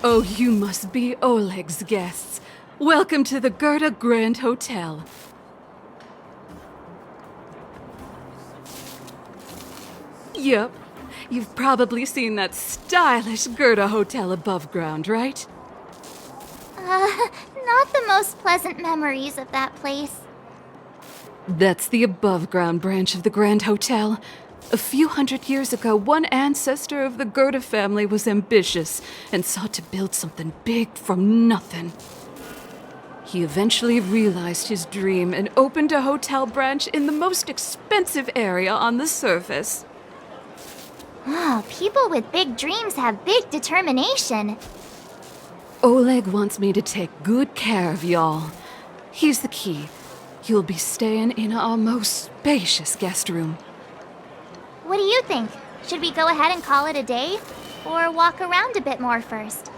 Oh, you must be Oleg's guests. Welcome to the Gerda Grand Hotel. Yep. You've probably seen that stylish Gerda Hotel above ground, right? Not the most pleasant memories of that place. That's the above-ground branch of the Grand Hotel. A few hundred years ago, one ancestor of the Gerda family was ambitious and sought to build something big from nothing. He eventually realized his dream and opened a hotel branch in the most expensive area on the surface. Oh, people with big dreams have big determination. Oleg wants me to take good care of y'all. Here's the key. You'll be staying in our most spacious guest room. What do you think? Should we go ahead and call it a day? Or walk around a bit more first?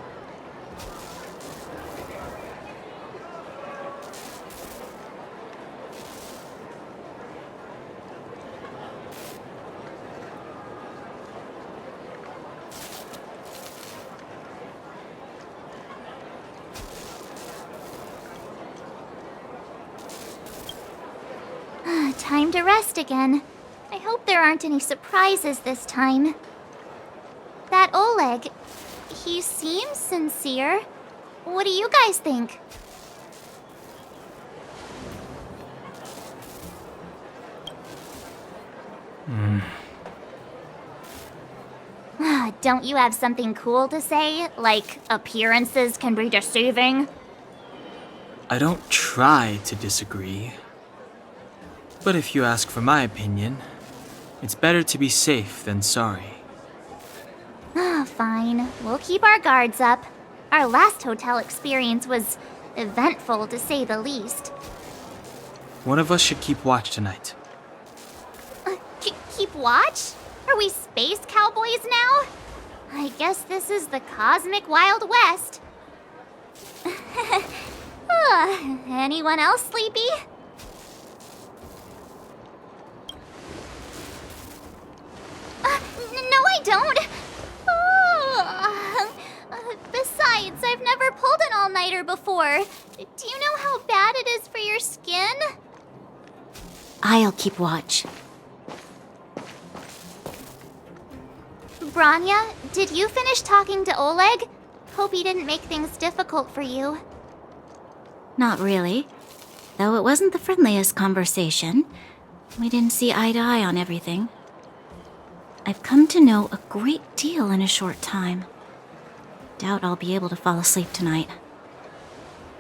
Time to rest again. I hope there aren't any surprises this time. That Oleg, he seems sincere. What do you guys think? Don't you have something cool to say? Like, appearances can be deceiving? I don't try to disagree. But if you ask for my opinion, it's better to be safe than sorry. Fine. We'll keep our guards up. Our last hotel experience was eventful, to say the least. One of us should keep watch tonight. Keep watch? Are we space cowboys now? I guess this is the cosmic Wild West. Anyone else sleepy? No, I don't. Besides, I've never pulled an all-nighter before. Do you know how bad it is for your skin? I'll keep watch. Branya, did you finish talking to Oleg? Hope he didn't make things difficult for you. Not really. Though it wasn't the friendliest conversation. We didn't see eye to eye on everything. I've come to know a great deal in a short time. Doubt I'll be able to fall asleep tonight.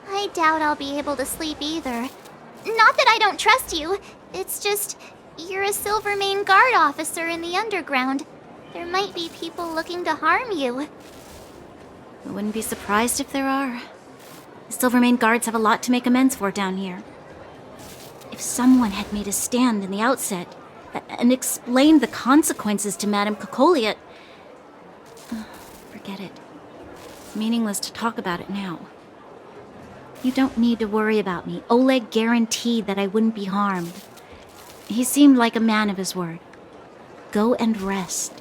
I doubt I'll be able to sleep either. Not that I don't trust you. It's just, you're a Silvermane Guard officer in the underground. There might be people looking to harm you. I wouldn't be surprised if there are. The Silvermane Guards have a lot to make amends for down here. If someone had made a stand in the outset and explained the consequences to Madame Kokolia, forget it. It's meaningless to talk about it now. You don't need to worry about me. Oleg guaranteed that I wouldn't be harmed. He seemed like a man of his word. Go and rest.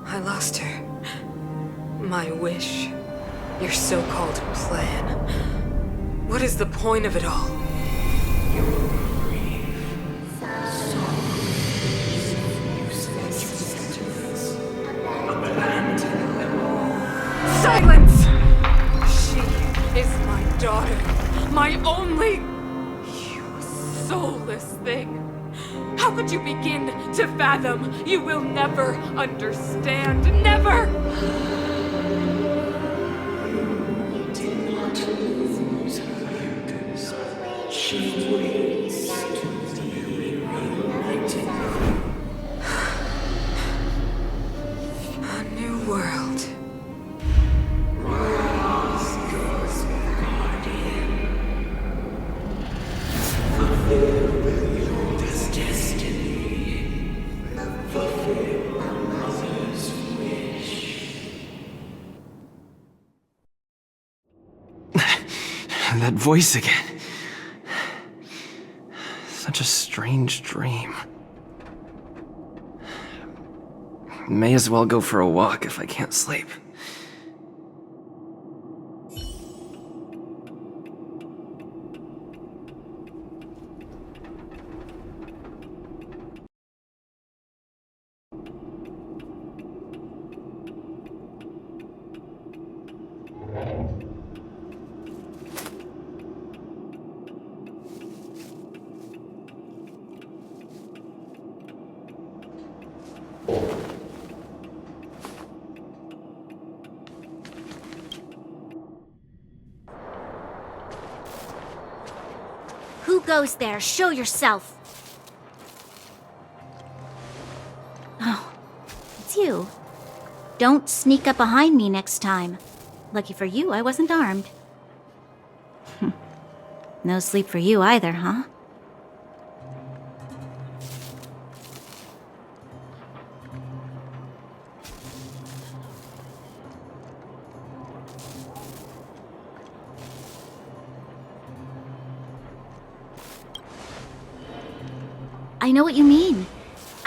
I lost her. My wish. Your so-called plan. What is the point of it all? Silence! She is my daughter. My only... You soulless thing. How could you begin to fathom? You will never understand. Never! You did not lose her. She waits to be reunited. A new world. Rise, God's guardian. That voice again. Such a strange dream. May as well go for a walk if I can't sleep. Who goes there? Show yourself! Oh, it's you. Don't sneak up behind me next time. Lucky for you, I wasn't armed. No sleep for you either, huh? I know what you mean.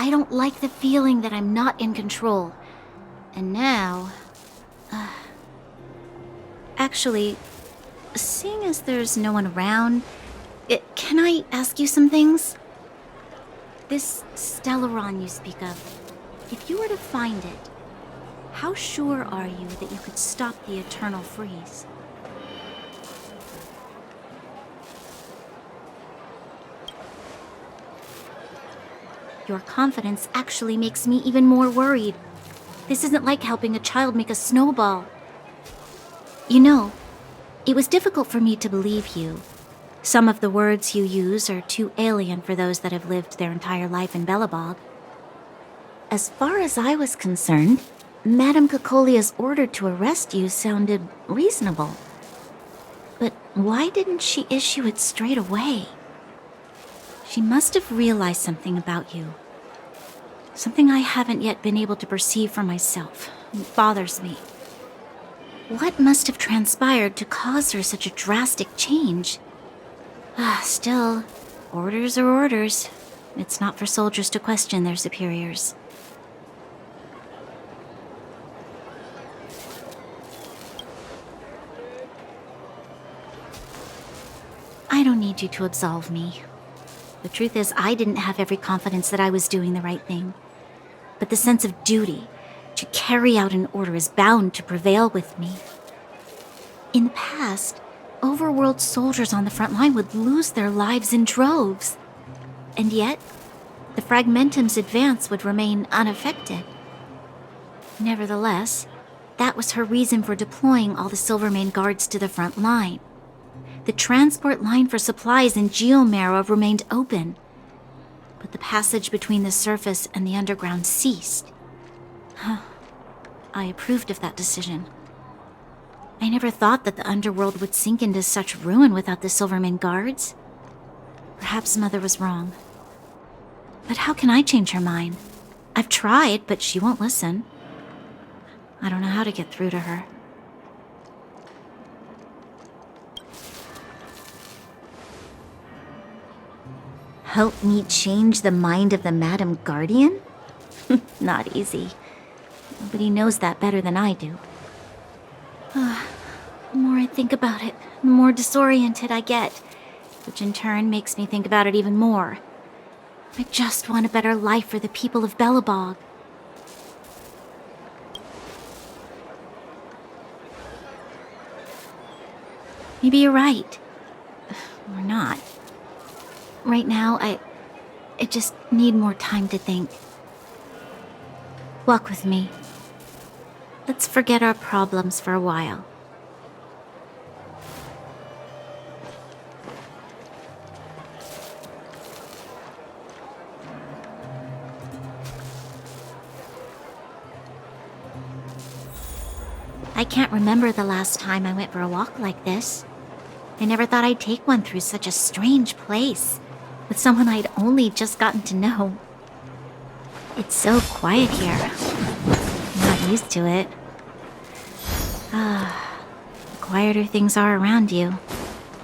I don't like the feeling that I'm not in control. And now... Actually, seeing as there's no one around, can I ask you some things? This Stellaron you speak of, if you were to find it, how sure are you that you could stop the eternal freeze? Your confidence actually makes me even more worried. This isn't like helping a child make a snowball. You know, it was difficult for me to believe you. Some of the words you use are too alien for those that have lived their entire life in Belobog. As far as I was concerned, Madame Cocolia's order to arrest you sounded reasonable. But why didn't she issue it straight away? She must have realized something about you. Something I haven't yet been able to perceive for myself. It bothers me. What must have transpired to cause her such a drastic change? Still, orders are orders. It's not for soldiers to question their superiors. I don't need you to absolve me. The truth is, I didn't have every confidence that I was doing the right thing. But the sense of duty to carry out an order is bound to prevail with me. In the past, overworld soldiers on the front line would lose their lives in droves. And yet, the Fragmentum's advance would remain unaffected. Nevertheless, that was her reason for deploying all the Silvermane guards to the front line. The transport line for supplies in Geomera remained open, but the passage between the surface and the underground ceased. I approved of that decision. I never thought that the underworld would sink into such ruin without the Silvermane guards. Perhaps Mother was wrong. But how can I change her mind? I've tried, but she won't listen. I don't know how to get through to her. Help me change the mind of the Madam Guardian? Not easy. Nobody knows that better than I do. The more I think about it, the more disoriented I get, which in turn makes me think about it even more. I just want a better life for the people of Belobog. Maybe you're right. Or not. Right now, I just need more time to think. Walk with me. Let's forget our problems for a while. I can't remember the last time I went for a walk like this. I never thought I'd take one through such a strange place, with someone I'd only just gotten to know. It's so quiet here. I'm not used to it. The quieter things are around you,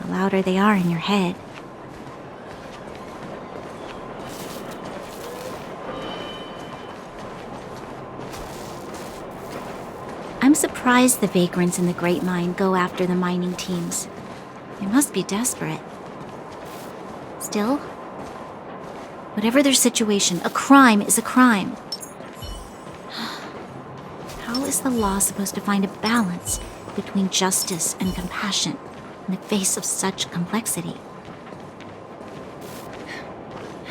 the louder they are in your head. I'm surprised the vagrants in the Great Mine go after the mining teams. They must be desperate. Still, whatever their situation, a crime is a crime. How is the law supposed to find a balance between justice and compassion in the face of such complexity?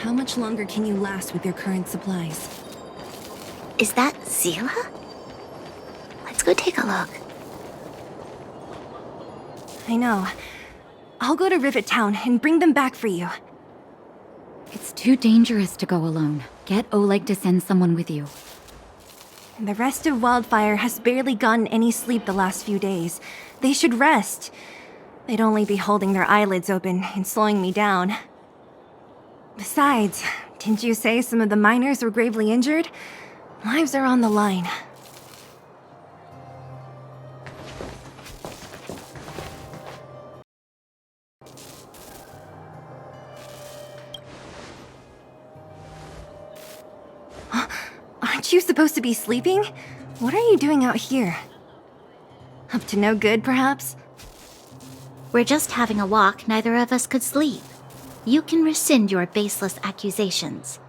How much longer can you last with your current supplies? Is that Zila? Let's go take a look. I know. I'll go to Rivet Town and bring them back for you. It's too dangerous to go alone. Get Oleg to send someone with you. The rest of Wildfire has barely gotten any sleep the last few days. They should rest. They'd only be holding their eyelids open and slowing me down. Besides, didn't you say some of the miners were gravely injured? Lives are on the line. Aren't you supposed to be sleeping? What are you doing out here? Up to no good, perhaps? We're just having a walk, neither of us could sleep. You can rescind your baseless accusations.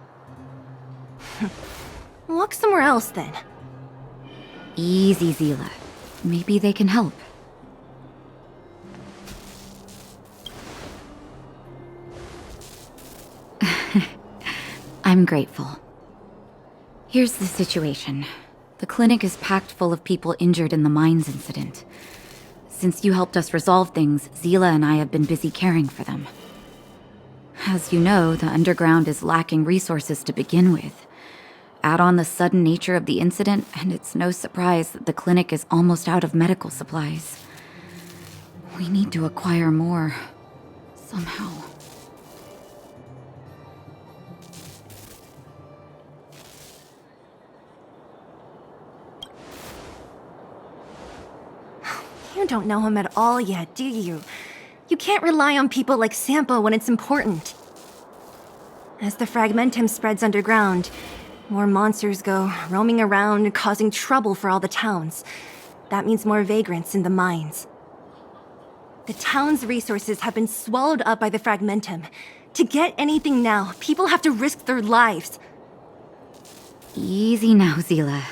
Walk somewhere else, then. Easy, Zila. Maybe they can help. I'm grateful. Here's the situation. The clinic is packed full of people injured in the mines incident. Since you helped us resolve things, Zila and I have been busy caring for them. As you know, the underground is lacking resources to begin with. Add on the sudden nature of the incident, and it's no surprise that the clinic is almost out of medical supplies. We need to acquire more. Somehow. You don't know him at all yet, do you? You can't rely on people like Sampo when it's important. As the fragmentum spreads underground, more monsters go roaming around, causing trouble for all the towns. That means more vagrants in the mines. The town's resources have been swallowed up by the fragmentum. To get anything now, people have to risk their lives. Easy now, Zila.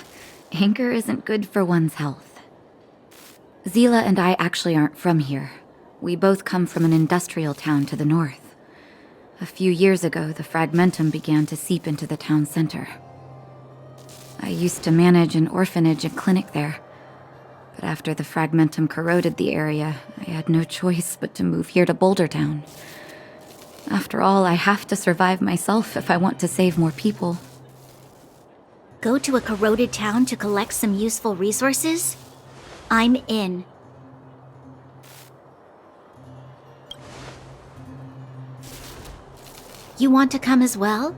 Anger isn't good for one's health. Zila and I actually aren't from here. We both come from an industrial town to the north. A few years ago, the fragmentum began to seep into the town center. I used to manage an orphanage and clinic there. But after the fragmentum corroded the area, I had no choice but to move here to Boulder Town. After all, I have to survive myself if I want to save more people. Go to a corroded town to collect some useful resources? I'm in. You want to come as well?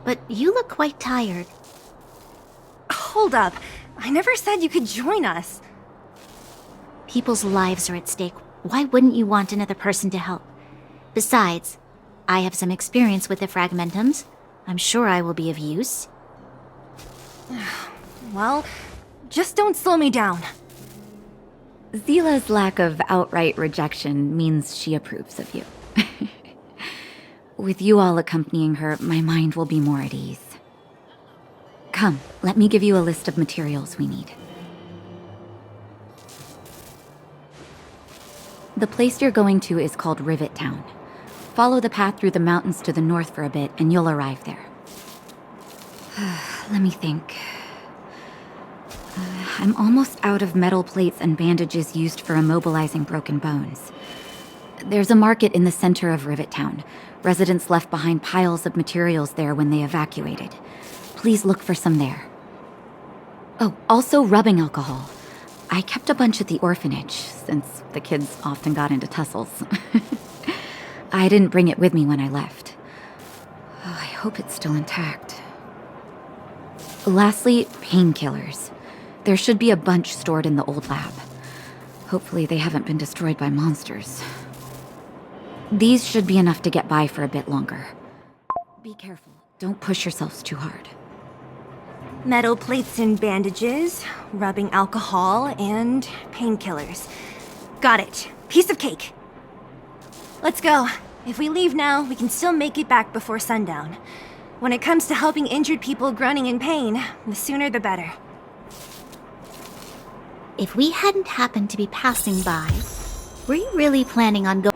But you look quite tired. Hold up. I never said you could join us. People's lives are at stake. Why wouldn't you want another person to help? Besides, I have some experience with the fragmentums. I'm sure I will be of use. Well, just don't slow me down. Zila's lack of outright rejection means she approves of you. With you all accompanying her, my mind will be more at ease. Come, let me give you a list of materials we need. The place you're going to is called Rivet Town. Follow the path through the mountains to the north for a bit, and you'll arrive there. Let me think. I'm almost out of metal plates and bandages used for immobilizing broken bones. There's a market in the center of Rivet Town. Residents left behind piles of materials there when they evacuated. Please look for some there. Oh, also rubbing alcohol. I kept a bunch at the orphanage, since the kids often got into tussles. I didn't bring it with me when I left. Oh, I hope it's still intact. Lastly, painkillers. There should be a bunch stored in the old lab. Hopefully they haven't been destroyed by monsters. These should be enough to get by for a bit longer. Be careful. Don't push yourselves too hard. Metal plates and bandages, rubbing alcohol, and painkillers. Got it. Piece of cake. Let's go. If we leave now, we can still make it back before sundown. When it comes to helping injured people groaning in pain, the sooner the better. If we hadn't happened to be passing by, were you really planning on going?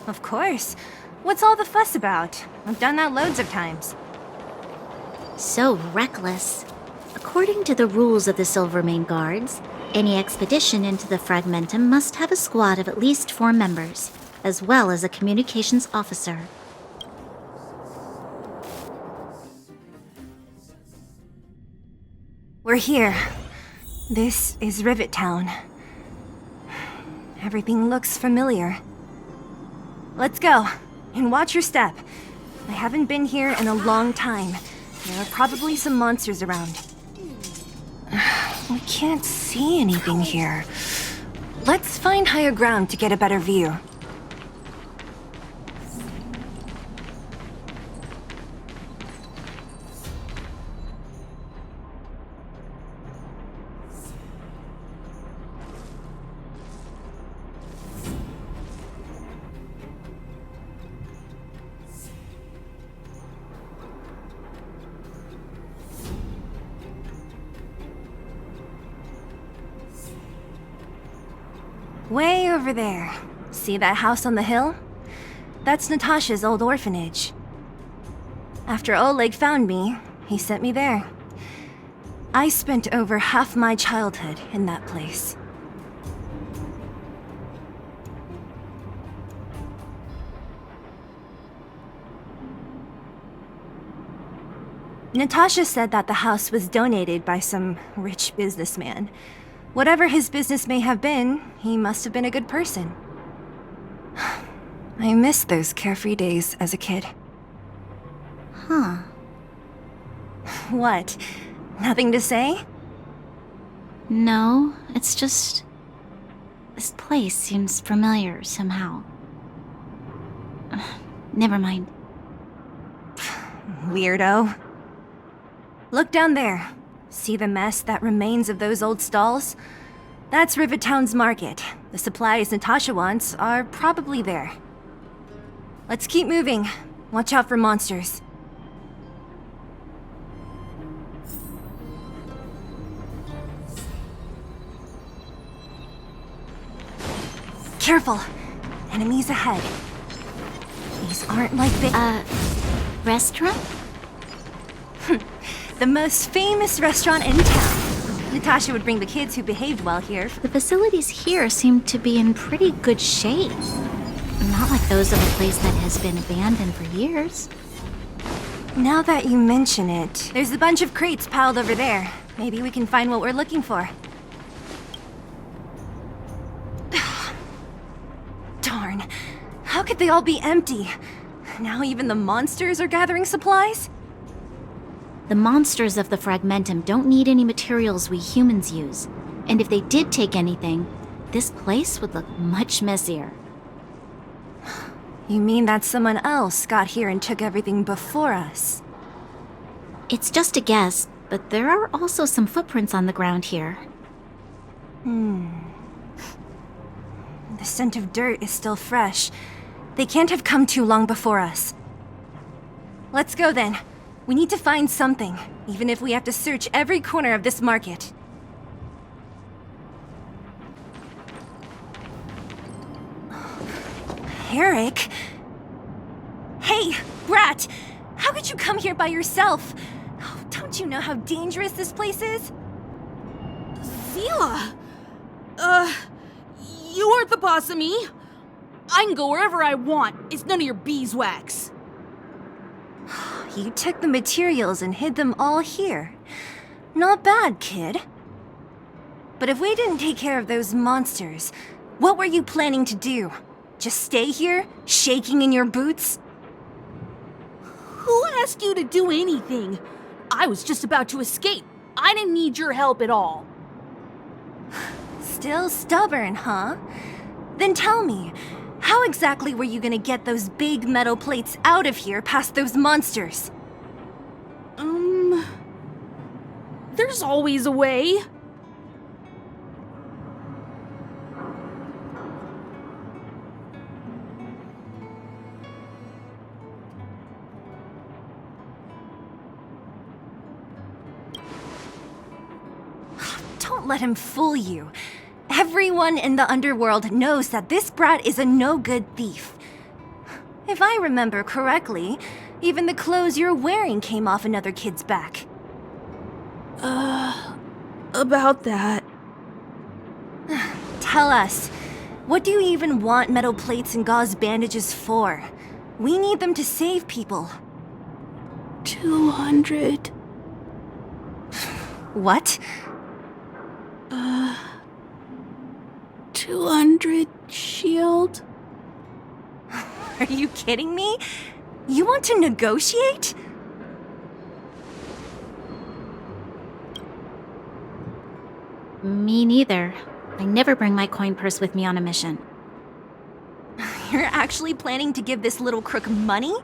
Of course. What's all the fuss about? I've done that loads of times. So reckless. According to the rules of the Silvermane Guards, any expedition into the Fragmentum must have a squad of at least 4 members, as well as a communications officer. We're here. This is Rivet Town. Everything looks familiar. Let's go, and watch your step. I haven't been here in a long time. There are probably some monsters around. We can't see anything here. Let's find higher ground to get a better view. Way over there. See that house on the hill? That's Natasha's old orphanage. After Oleg found me, he sent me there. I spent over half my childhood in that place. Natasha said that the house was donated by some rich businessman. Whatever his business may have been, he must have been a good person. I miss those carefree days as a kid. Huh. What? Nothing to say? No, it's just... this place seems familiar somehow. Never mind. Weirdo. Look down there. See the mess that remains of those old stalls? That's Rivet Town's market. The supplies Natasha wants are probably there. Let's keep moving. Watch out for monsters. Careful! Enemies ahead. These aren't like the... Restaurant? The most famous restaurant in town. Natasha would bring the kids who behaved well here. The facilities here seem to be in pretty good shape. Not like those of a place that has been abandoned for years. Now that you mention it, there's a bunch of crates piled over there. Maybe we can find what we're looking for. Darn. How could they all be empty? Now even the monsters are gathering supplies? The monsters of the Fragmentum don't need any materials we humans use. And if they did take anything, this place would look much messier. You mean that someone else got here and took everything before us? It's just a guess, but there are also some footprints on the ground here. The scent of dirt is still fresh. They can't have come too long before us. Let's go then. We need to find something, even if we have to search every corner of this market. Eric? Hey, Brat! How could you come here by yourself? Oh, don't you know how dangerous this place is? Zila! You aren't the boss of me. I can go wherever I want. It's none of your beeswax. You took the materials and hid them all here. Not bad, kid. But if we didn't take care of those monsters, what were you planning to do? Just stay here, shaking in your boots? Who asked you to do anything? I was just about to escape. I didn't need your help at all. Still stubborn, huh? Then tell me, How exactly were you gonna get those big metal plates out of here past those monsters? There's always a way. Don't let him fool you. Everyone in the underworld knows that this brat is a no-good thief. If I remember correctly, even the clothes you're wearing came off another kid's back. About that. Tell us, what do you even want metal plates and gauze bandages for? We need them to save people. 200. What? 200 shield? Are you kidding me? You want to negotiate? Me neither. I never bring my coin purse with me on a mission. You're actually planning to give this little crook money?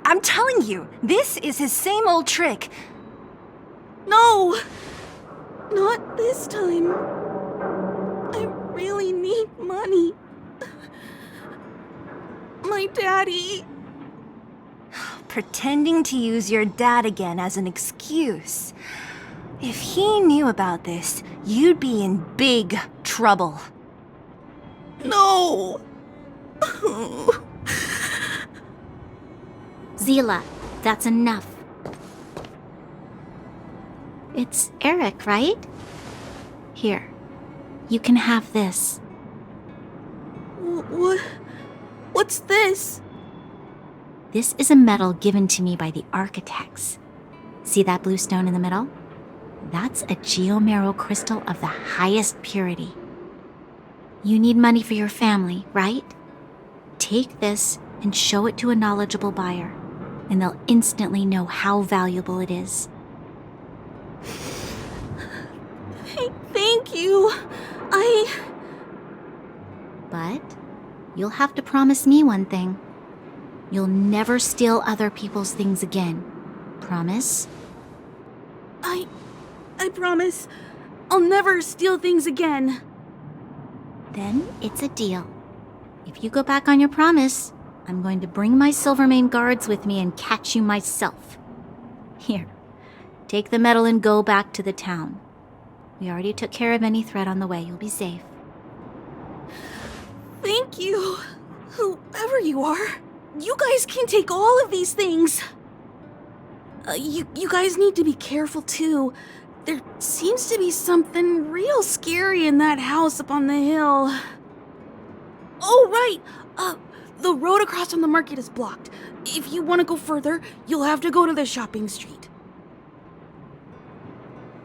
I'm telling you, this is his same old trick. No! Not this time. I really need money. My daddy. Pretending to use your dad again as an excuse. If he knew about this, you'd be in big trouble. No! Zila, that's enough. It's Eric, right? Here, you can have this. What's this? This is a medal given to me by the architects. See that blue stone in the middle? That's a geomerald crystal of the highest purity. You need money for your family, right? Take this and show it to a knowledgeable buyer, and they'll instantly know how valuable it is. Thank you. But you'll have to promise me one thing. You'll never steal other people's things again. Promise? I promise. I'll never steal things again. Then it's a deal. If you go back on your promise, I'm going to bring my Silvermane guards with me and catch you myself. Here, take the medal and go back to the town. We already took care of any threat on the way. You'll be safe. Thank you, whoever you are. You guys can take all of these things. You guys need to be careful too. There seems to be something real scary in that house up on the hill. Oh, right. The road across from the market is blocked. If you want to go further, you'll have to go to the shopping street.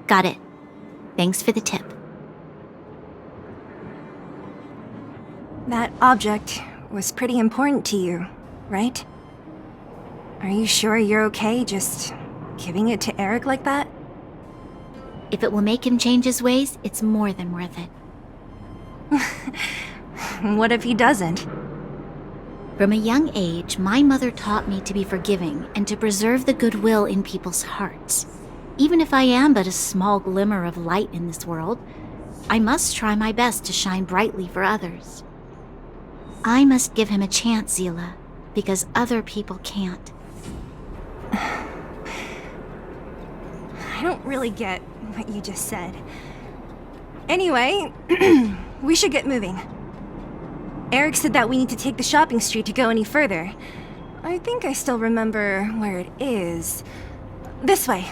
Got it. Thanks for the tip. That object was pretty important to you, right? Are you sure you're okay just giving it to Eric like that? If it will make him change his ways, it's more than worth it. What if he doesn't? From a young age, my mother taught me to be forgiving and to preserve the goodwill in people's hearts. Even if I am but a small glimmer of light in this world, I must try my best to shine brightly for others. I must give him a chance, Zila, because other people can't. I don't really get what you just said. Anyway, we should get moving. Eric said that we need to take the shopping street to go any further. I think I still remember where it is. This way.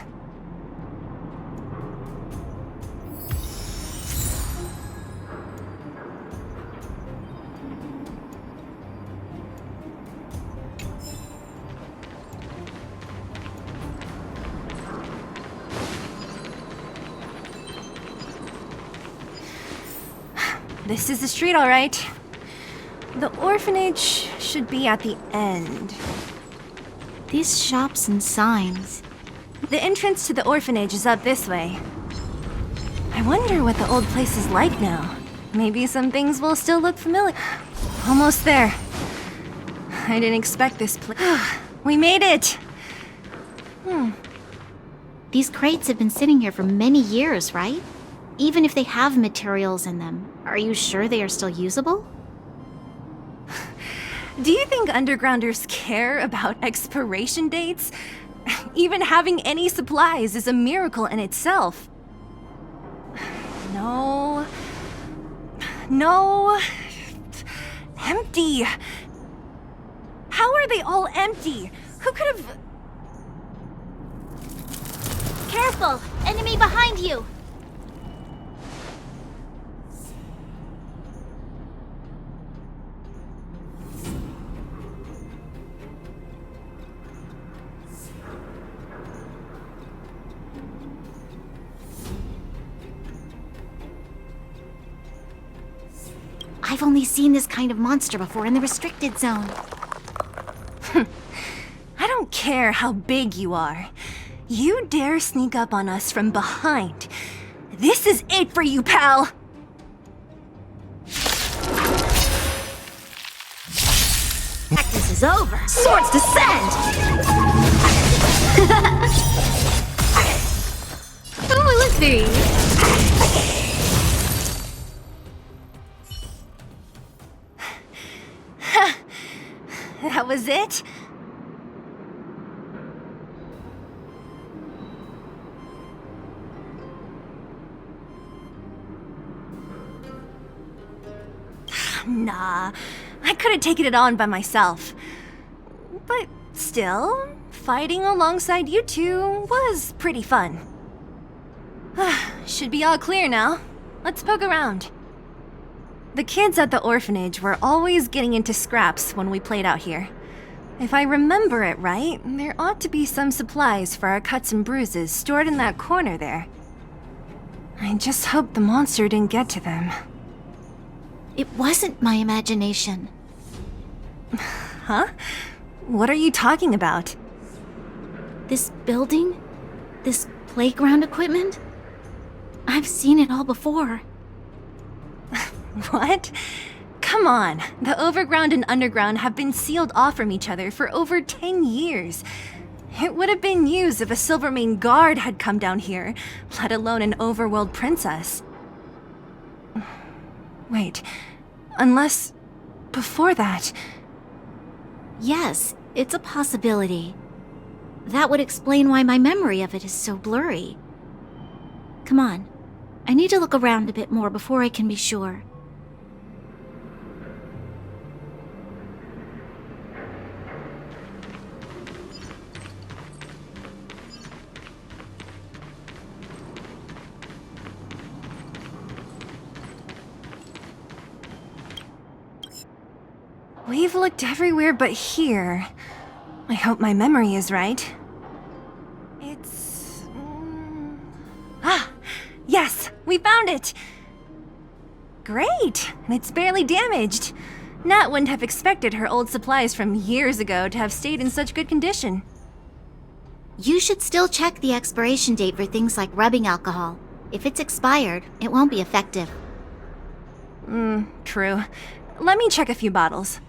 This is the street, all right. The orphanage should be at the end. These shops and signs. The entrance to the orphanage is up this way. I wonder what the old place is like now. Maybe some things will still look familiar. Almost there. I didn't expect this place. We made it! These crates have been sitting here for many years, right? Even if they have materials in them, are you sure they are still usable? Do you think undergrounders care about expiration dates? Even having any supplies is a miracle in itself. No. No. Empty. How are they all empty? Who could have... Careful! Enemy behind you! I've only seen this kind of monster before in the restricted zone. I don't care how big you are. You dare sneak up on us from behind. This is it for you, pal! Practice is over. Swords descend! Oh, look there! That was it? Nah, I could have taken it on by myself. But still, fighting alongside you two was pretty fun. Should be all clear now. Let's poke around. The kids at the orphanage were always getting into scraps when we played out here. If I remember it right, there ought to be some supplies for our cuts and bruises stored in that corner there. I just hope the monster didn't get to them. It wasn't my imagination. Huh? What are you talking about? This building? This playground equipment? I've seen it all before. What? Come on, the overground and underground have been sealed off from each other for over 10 years. It would have been news if a Silvermane guard had come down here, let alone an overworld princess. Wait, unless... before that... Yes, it's a possibility. That would explain why my memory of it is so blurry. Come on, I need to look around a bit more before I can be sure. We've looked everywhere but here. I hope my memory is right. It's... Ah! Yes! We found it! Great! And it's barely damaged. Nat wouldn't have expected her old supplies from years ago to have stayed in such good condition. You should still check the expiration date for things like rubbing alcohol. If it's expired, it won't be effective. True. Let me check a few bottles.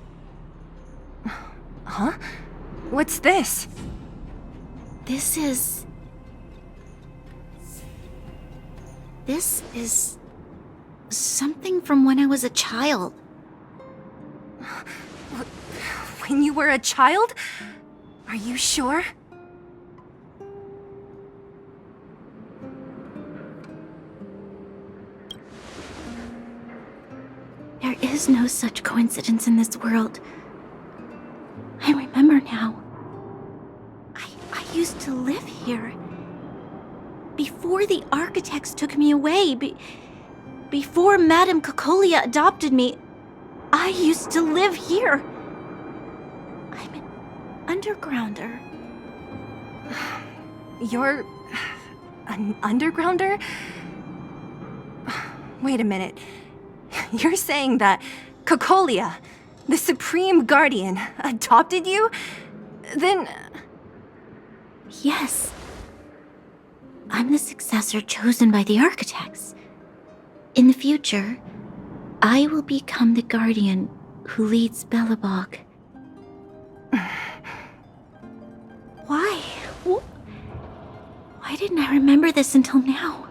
Huh? What's this? This is something from when I was a child. When you were a child? Are you sure? There is no such coincidence in this world. I remember now. I used to live here. Before the architects took me away, before Madame Cocolia adopted me, I used to live here. I'm an undergrounder. You're... an undergrounder? Wait a minute. You're saying that Cocolia, the Supreme Guardian, adopted you? Then... Yes. I'm the successor chosen by the architects. In the future, I will become the guardian who leads Belobog. Why? Why didn't I remember this until now?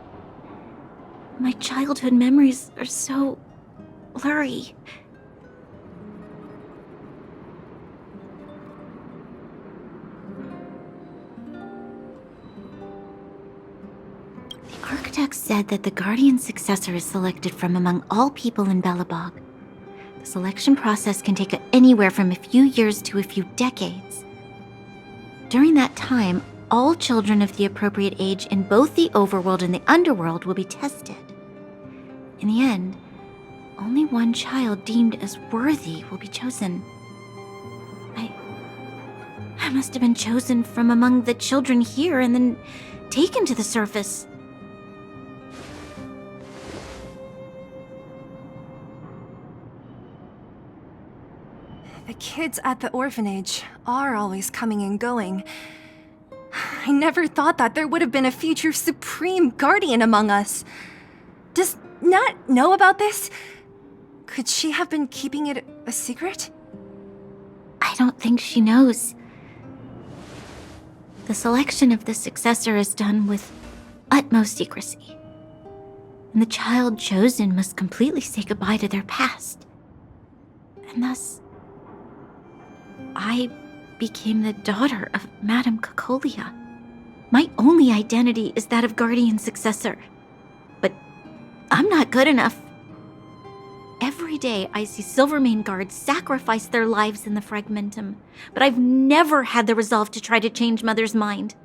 My childhood memories are so blurry. The architect said that the Guardian successor is selected from among all people in Belobog. The selection process can take anywhere from a few years to a few decades. During that time, all children of the appropriate age in both the overworld and the underworld will be tested. In the end, only one child deemed as worthy will be chosen. I must have been chosen from among the children here and then taken to the surface. The kids at the orphanage are always coming and going. I never thought that there would have been a future Supreme Guardian among us. Does Nat know about this? Could she have been keeping it a secret? I don't think she knows. The selection of the successor is done with utmost secrecy. And the child chosen must completely say goodbye to their past. And thus, I became the daughter of Madame Cocolia. My only identity is that of Guardian Successor. But I'm not good enough. Every day I see Silvermane guards sacrifice their lives in the Fragmentum, but I've never had the resolve to try to change Mother's mind.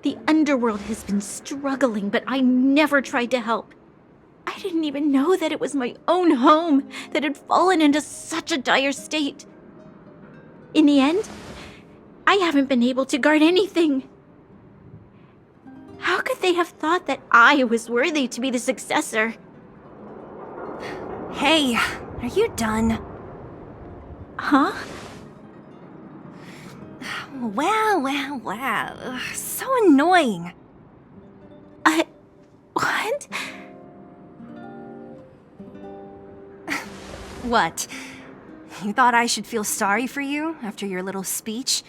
The underworld has been struggling, but I never tried to help. I didn't even know that it was my own home that had fallen into such a dire state. In the end, I haven't been able to guard anything. How could they have thought that I was worthy to be the successor? Hey, are you done? Huh? Wow. So annoying. What? What? You thought I should feel sorry for you after your little speech?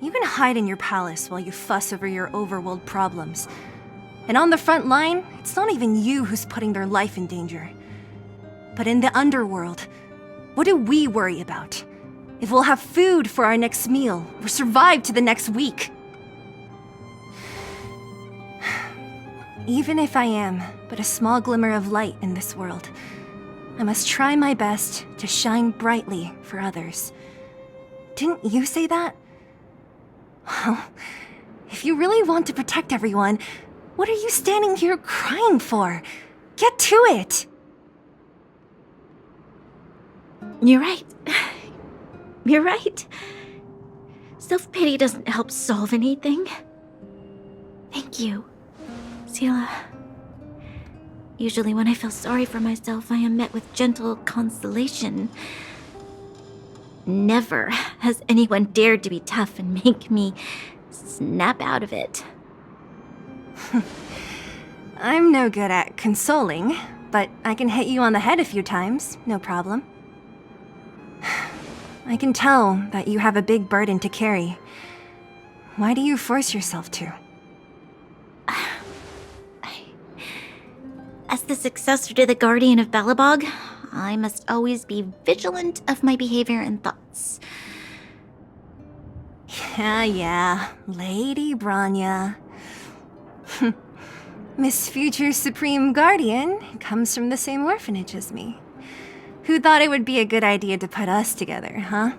You can hide in your palace while you fuss over your overworld problems. And on the front line, it's not even you who's putting their life in danger. But in the underworld, what do we worry about? If we'll have food for our next meal, or survive to the next week. Even if I am but a small glimmer of light in this world, I must try my best to shine brightly for others. Didn't you say that? Well, if you really want to protect everyone, what are you standing here crying for? Get to it! You're right. You're right. Self-pity doesn't help solve anything. Thank you, Zila. Usually when I feel sorry for myself, I am met with gentle consolation. Never has anyone dared to be tough and make me snap out of it. I'm no good at consoling, but I can hit you on the head a few times, no problem. I can tell that you have a big burden to carry. Why do you force yourself to? As the successor to the Guardian of Belobog, I must always be vigilant of my behavior and thoughts. Yeah, Lady Branya. Miss Future Supreme Guardian comes from the same orphanage as me. Who thought it would be a good idea to put us together, huh?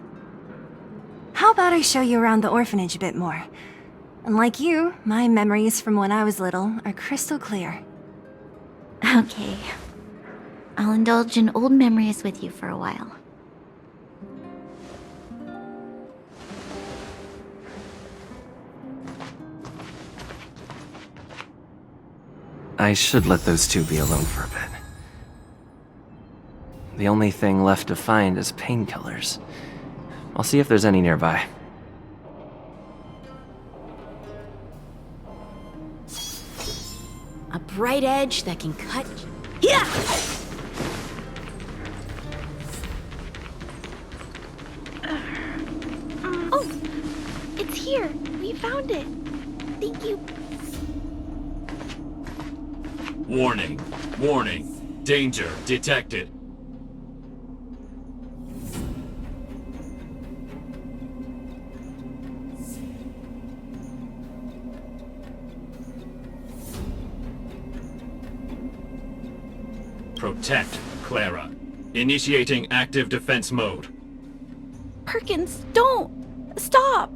How about I show you around the orphanage a bit more? And like you, my memories from when I was little are crystal clear. Okay. I'll indulge in old memories with you for a while. I should let those two be alone for a bit. The only thing left to find is painkillers. I'll see if there's any nearby. A bright edge that can cut. Yeah! Here, we found it. Thank you. Warning. Warning. Danger detected. Protect, Clara. Initiating active defense mode. Perkins, don't! Stop!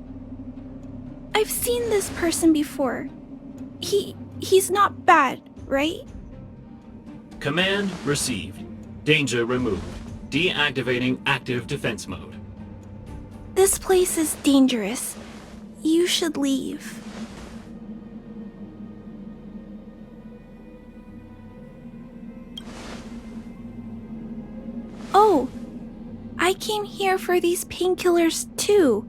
I've seen this person before. He's not bad, right? Command received. Danger removed. Deactivating active defense mode. This place is dangerous. You should leave. Oh, I came here for these painkillers too.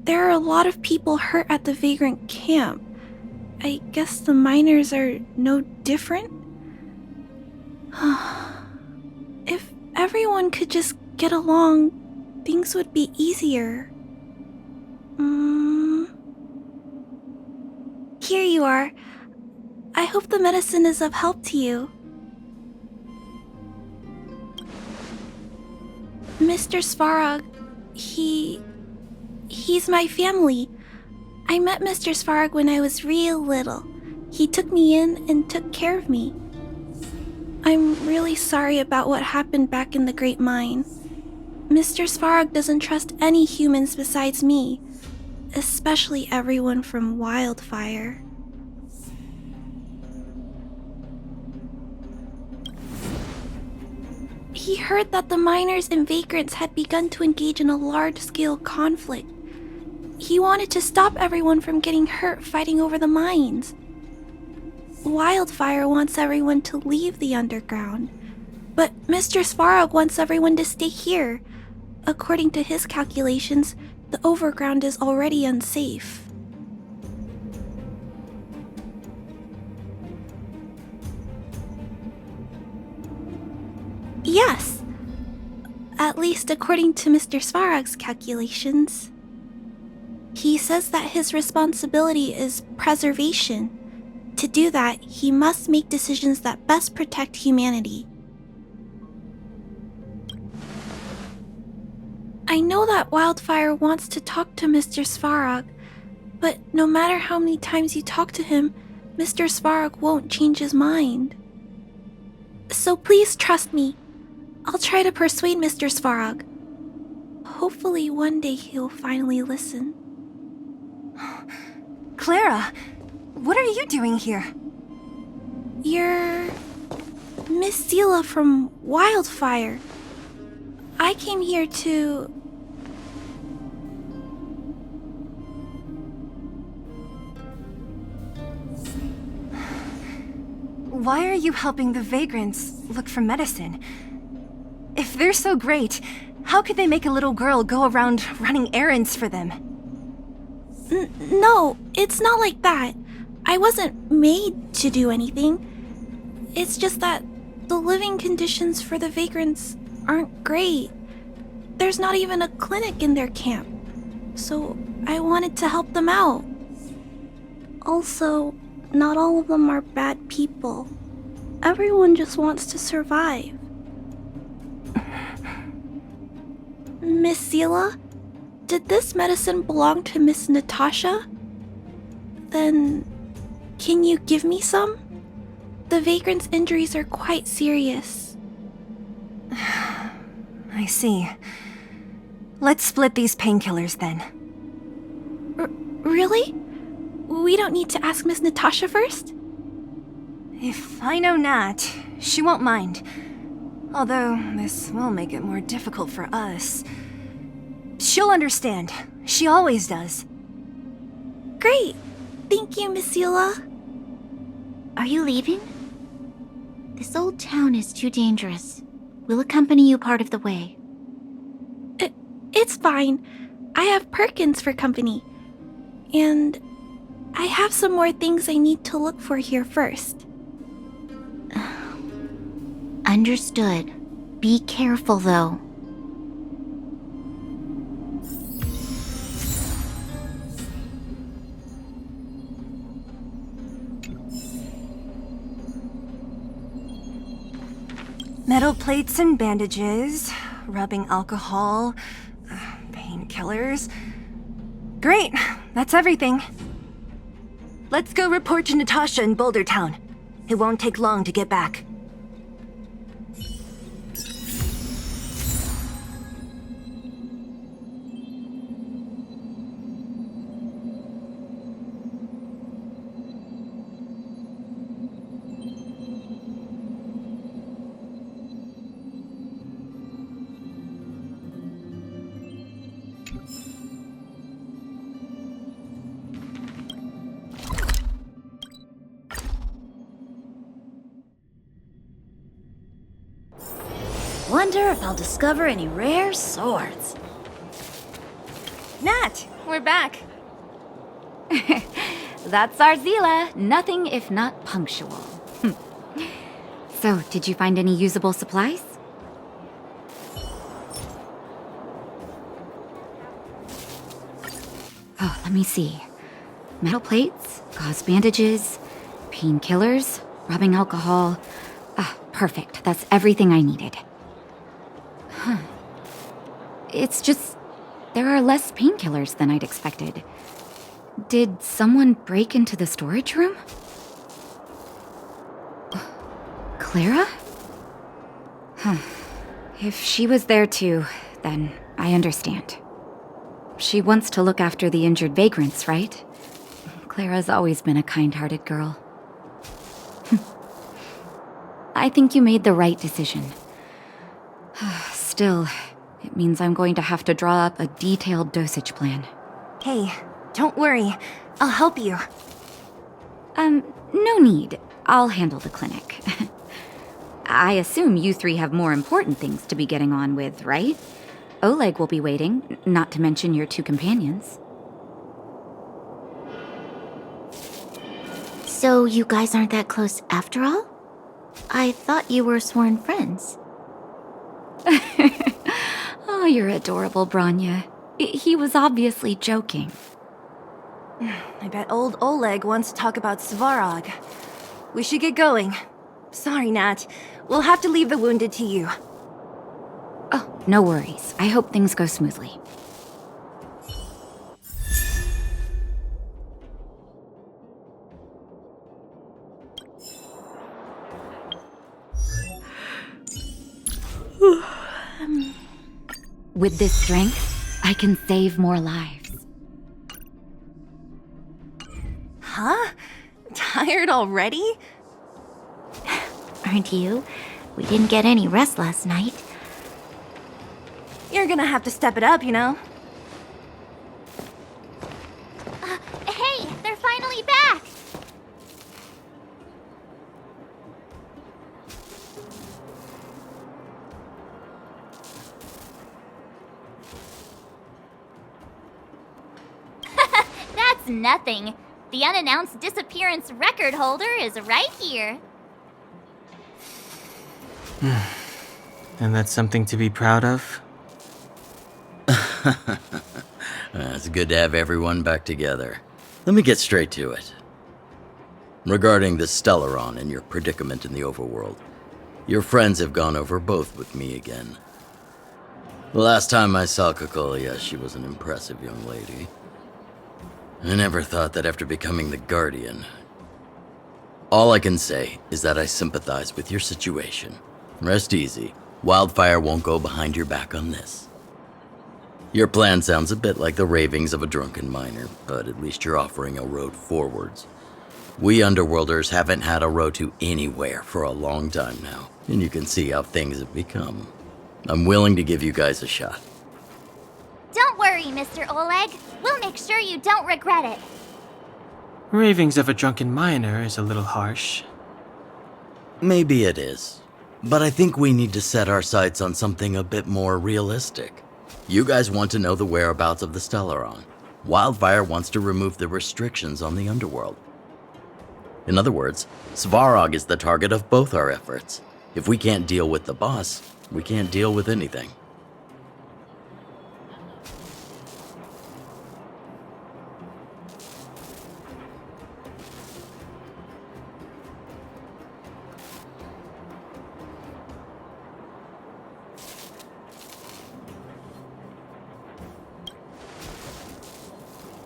There are a lot of people hurt at the vagrant camp. I guess the miners are no different? If everyone could just get along, things would be easier. Here you are. I hope the medicine is of help to you. Mr. Svarog, he's my family. I met Mr. Svarog when I was real little. He took me in and took care of me. I'm really sorry about what happened back in the Great Mine. Mr. Svarog doesn't trust any humans besides me, especially everyone from Wildfire. He heard that the miners and vagrants had begun to engage in a large-scale conflict. He wanted to stop everyone from getting hurt fighting over the mines. Wildfire wants everyone to leave the underground, but Mr. Svarog wants everyone to stay here. According to his calculations, the overground is already unsafe. Yes, at least according to Mr. Svarog's calculations. He says that his responsibility is preservation. To do that, he must make decisions that best protect humanity. I know that Wildfire wants to talk to Mr. Svarog, but no matter how many times you talk to him, Mr. Svarog won't change his mind. So please trust me. I'll try to persuade Mr. Svarog. Hopefully one day he'll finally listen. Clara, what are you doing here? You're Miss Zila from Wildfire. I came here to... Why are you helping the vagrants look for medicine? If they're so great, how could they make a little girl go around running errands for them? No, it's not like that. I wasn't made to do anything. It's just that the living conditions for the vagrants aren't great. There's not even a clinic in their camp, so I wanted to help them out. Also, not all of them are bad people. Everyone just wants to survive. Miss Zila, did this medicine belong to Miss Natasha? Then, can you give me some? The vagrant's injuries are quite serious. I see. Let's split these painkillers then. Really? We don't need to ask Miss Natasha first? If I know Nat, she won't mind. Although, this will make it more difficult for us. She'll understand. She always does. Great! Thank you, Miss Zila. Are you leaving? This old town is too dangerous. We'll accompany you part of the way. It's fine. I have Perkins for company. And I have some more things I need to look for here first. Understood. Be careful, though. Metal plates and bandages, rubbing alcohol, painkillers. Great, that's everything. Let's go report to Natasha in Boulder Town. It won't take long to get back. Wonder if I'll discover any rare swords. Nat, we're back. That's our Zila. Nothing if not punctual. So, did you find any usable supplies? Oh, let me see. Metal plates, gauze bandages, painkillers, rubbing alcohol. Ah, perfect. That's everything I needed. Huh. It's just, there are less painkillers than I'd expected. Did someone break into the storage room? Clara? Huh. If she was there too, then I understand. She wants to look after the injured vagrants, right? Clara's always been a kind-hearted girl. I think you made the right decision. Still, it means I'm going to have to draw up a detailed dosage plan. Hey, don't worry. I'll help you. No need. I'll handle the clinic. I assume you three have more important things to be getting on with, right? Oleg will be waiting, not to mention your two companions. So you guys aren't that close after all? I thought you were sworn friends. Oh, you're adorable, Branya. He was obviously joking. I bet old Oleg wants to talk about Svarog. We should get going. Sorry, Nat. We'll have to leave the wounded to you. Oh, no worries. I hope things go smoothly. With this strength, I can save more lives. Huh? Tired already? Aren't you? We didn't get any rest last night. You're gonna have to step it up, you know? Hey, they're finally back! That's nothing. The unannounced disappearance record holder is right here. And that's something to be proud of? It's good to have everyone back together. Let me get straight to it. Regarding the Stellaron and your predicament in the overworld, your friends have gone over both with me again. The last time I saw Kokolia, she was an impressive young lady. I never thought that after becoming the Guardian. All I can say is that I sympathize with your situation. Rest easy. Wildfire won't go behind your back on this. Your plan sounds a bit like the ravings of a drunken miner, but at least you're offering a road forwards. We Underworlders haven't had a road to anywhere for a long time now, and you can see how things have become. I'm willing to give you guys a shot. Don't worry, Mr. Oleg. We'll make sure you don't regret it. Ravings of a drunken miner is a little harsh. Maybe it is, but I think we need to set our sights on something a bit more realistic. You guys want to know the whereabouts of the Stellaron. Wildfire wants to remove the restrictions on the Underworld. In other words, Svarog is the target of both our efforts. If we can't deal with the boss, we can't deal with anything.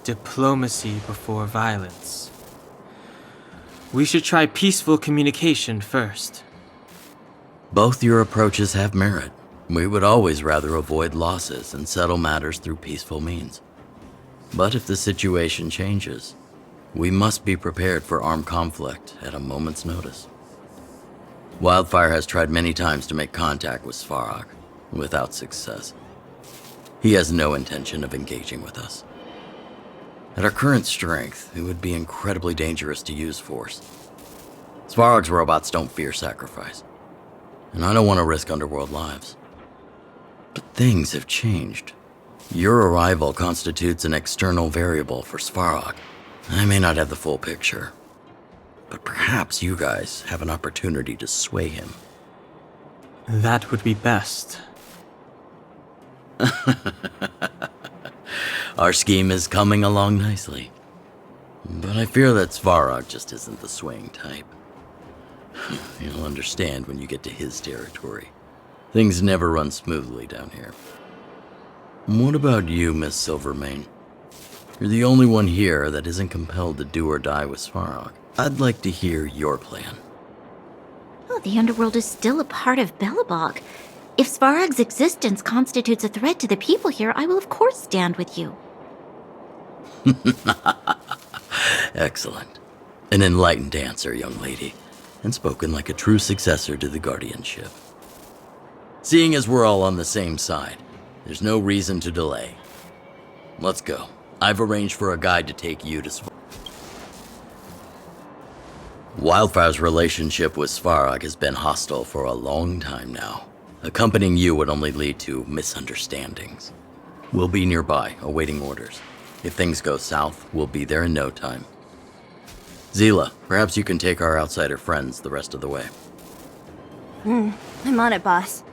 Diplomacy before violence. We should try peaceful communication first. Both your approaches have merit. We would always rather avoid losses and settle matters through peaceful means. But if the situation changes, we must be prepared for armed conflict at a moment's notice. Wildfire has tried many times to make contact with Svarog, without success. He has no intention of engaging with us. At our current strength, it would be incredibly dangerous to use force. Svarog's robots don't fear sacrifice, and I don't want to risk underworld lives. But things have changed. Your arrival constitutes an external variable for Svarog. I may not have the full picture, but perhaps you guys have an opportunity to sway him. That would be best. Our scheme is coming along nicely. But I fear that Svarog just isn't the swaying type. You'll understand when you get to his territory. Things never run smoothly down here. What about you, Miss Silvermane? You're the only one here that isn't compelled to do or die with Svarog. I'd like to hear your plan. Oh, the underworld is still a part of Belobog. If Svarog's existence constitutes a threat to the people here, I will of course stand with you. Excellent. An enlightened answer, young lady, and spoken like a true successor to the guardianship. Seeing as we're all on the same side, there's no reason to delay. Let's go. I've arranged for a guide to take you to Wildfire's relationship with Svarog has been hostile for a long time now. Accompanying you would only lead to misunderstandings. We'll be nearby, awaiting orders. If things go south, we'll be there in no time. Zila, perhaps you can take our outsider friends the rest of the way. I'm on it, boss.